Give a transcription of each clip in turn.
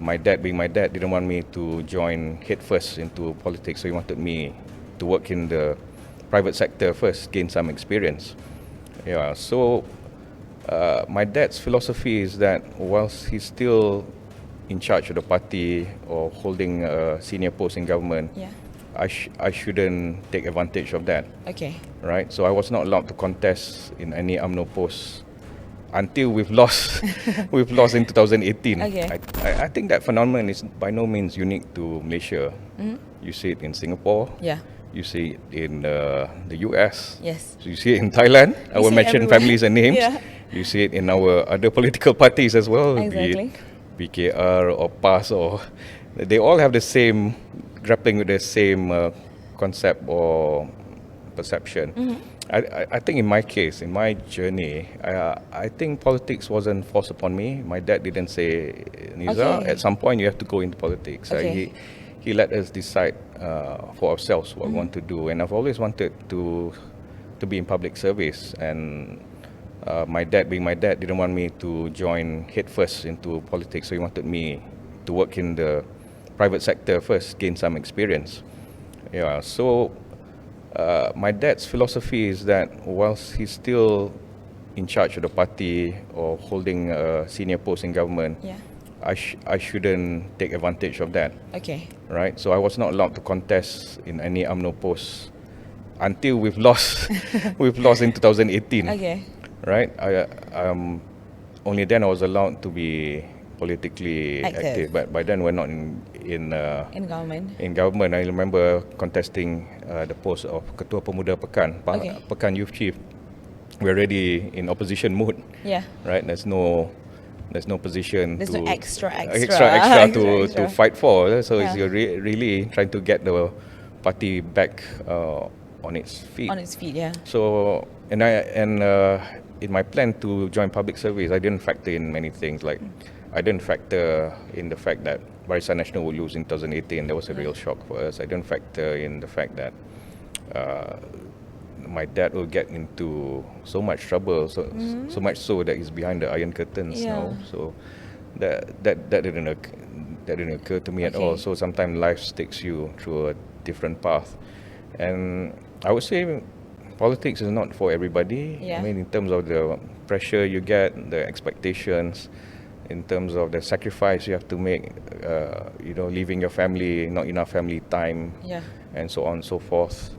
My dad, being my dad, didn't want me to join headfirst into politics, so he wanted me to work in the private sector first, gain some experience. Yeah, so my dad's philosophy is that whilst he's still in charge of the party or holding a senior post in government, I shouldn't take advantage of that. Okay. Right, so I was not allowed to contest in any UMNO post until we've lost in 2018. Okay. I think that phenomenon is by no means unique to Malaysia. You see it in Singapore. Yeah. You see it in the US. Yes. So you see it in Thailand. I will see it mention everywhere. families and names. Yeah. You see it in our other political parties as well. Exactly. Be it BKR or PAS, or they all have the same, grappling with the same concept or perception. I think in my case, in my journey, I think politics wasn't forced upon me. My dad didn't say, Nizar, Okay. at some point you have to go into politics. Okay. He let us decide for ourselves what we want to do. And I've always wanted to be in public service. And my dad, being my dad, didn't want me to join headfirst into politics. So he wanted me to work in the private sector first, gain some experience. Yeah, so my dad's philosophy is that whilst he's still in charge of the party or holding a senior post in government, I shouldn't take advantage of that. Okay. Right, so I was not allowed to contest in any UMNO post until we've lost in 2018. Okay. Right, only then I was allowed to be politically active. But by then we're not in government. In government, I remember contesting the post of Ketua Pemuda Pekan, Pekan Youth Chief. We're already in opposition mood. Yeah. Right, there's no position. There's to no extra to fight for. So it's really trying to get the party back on its feet. On its feet, yeah. So in my plan to join public service, I didn't factor in many things. Like I didn't factor in the fact that Barisan Nasional would lose in 2018. That was a real shock for us. I didn't factor in the fact that my dad will get into so much trouble, so much so that he's behind the iron curtains now. So that didn't occur to me at all. So sometimes life takes you through a different path, and I would say politics is not for everybody. I mean, in terms of the pressure you get, the expectations, in terms of the sacrifice you have to make, leaving your family, not enough family time, and so on and so forth.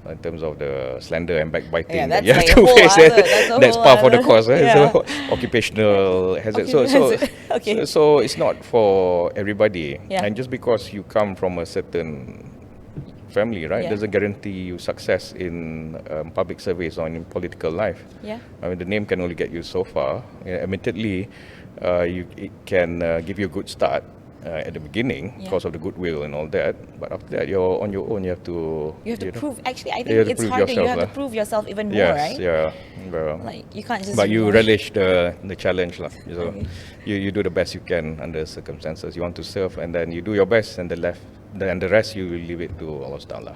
In terms of the slander and backbiting that you have to face, that's part of the course. So occupational hazard. So it's not for everybody. And just because you come from a certain family, right, doesn't guarantee you success in public service or in political life. I mean, the name can only get you so far. Admittedly, it can give you a good start at the beginning because of the goodwill and all that. But after that, you're on your own. You have to prove. Actually, I think it's harder. You have to prove yourself even more, right? Yeah. Well, like you can't just. But you relish the challenge, lah. So you do the best you can under circumstances. You want to serve, and then you do your best, and the rest you leave it to Allah Ta'ala.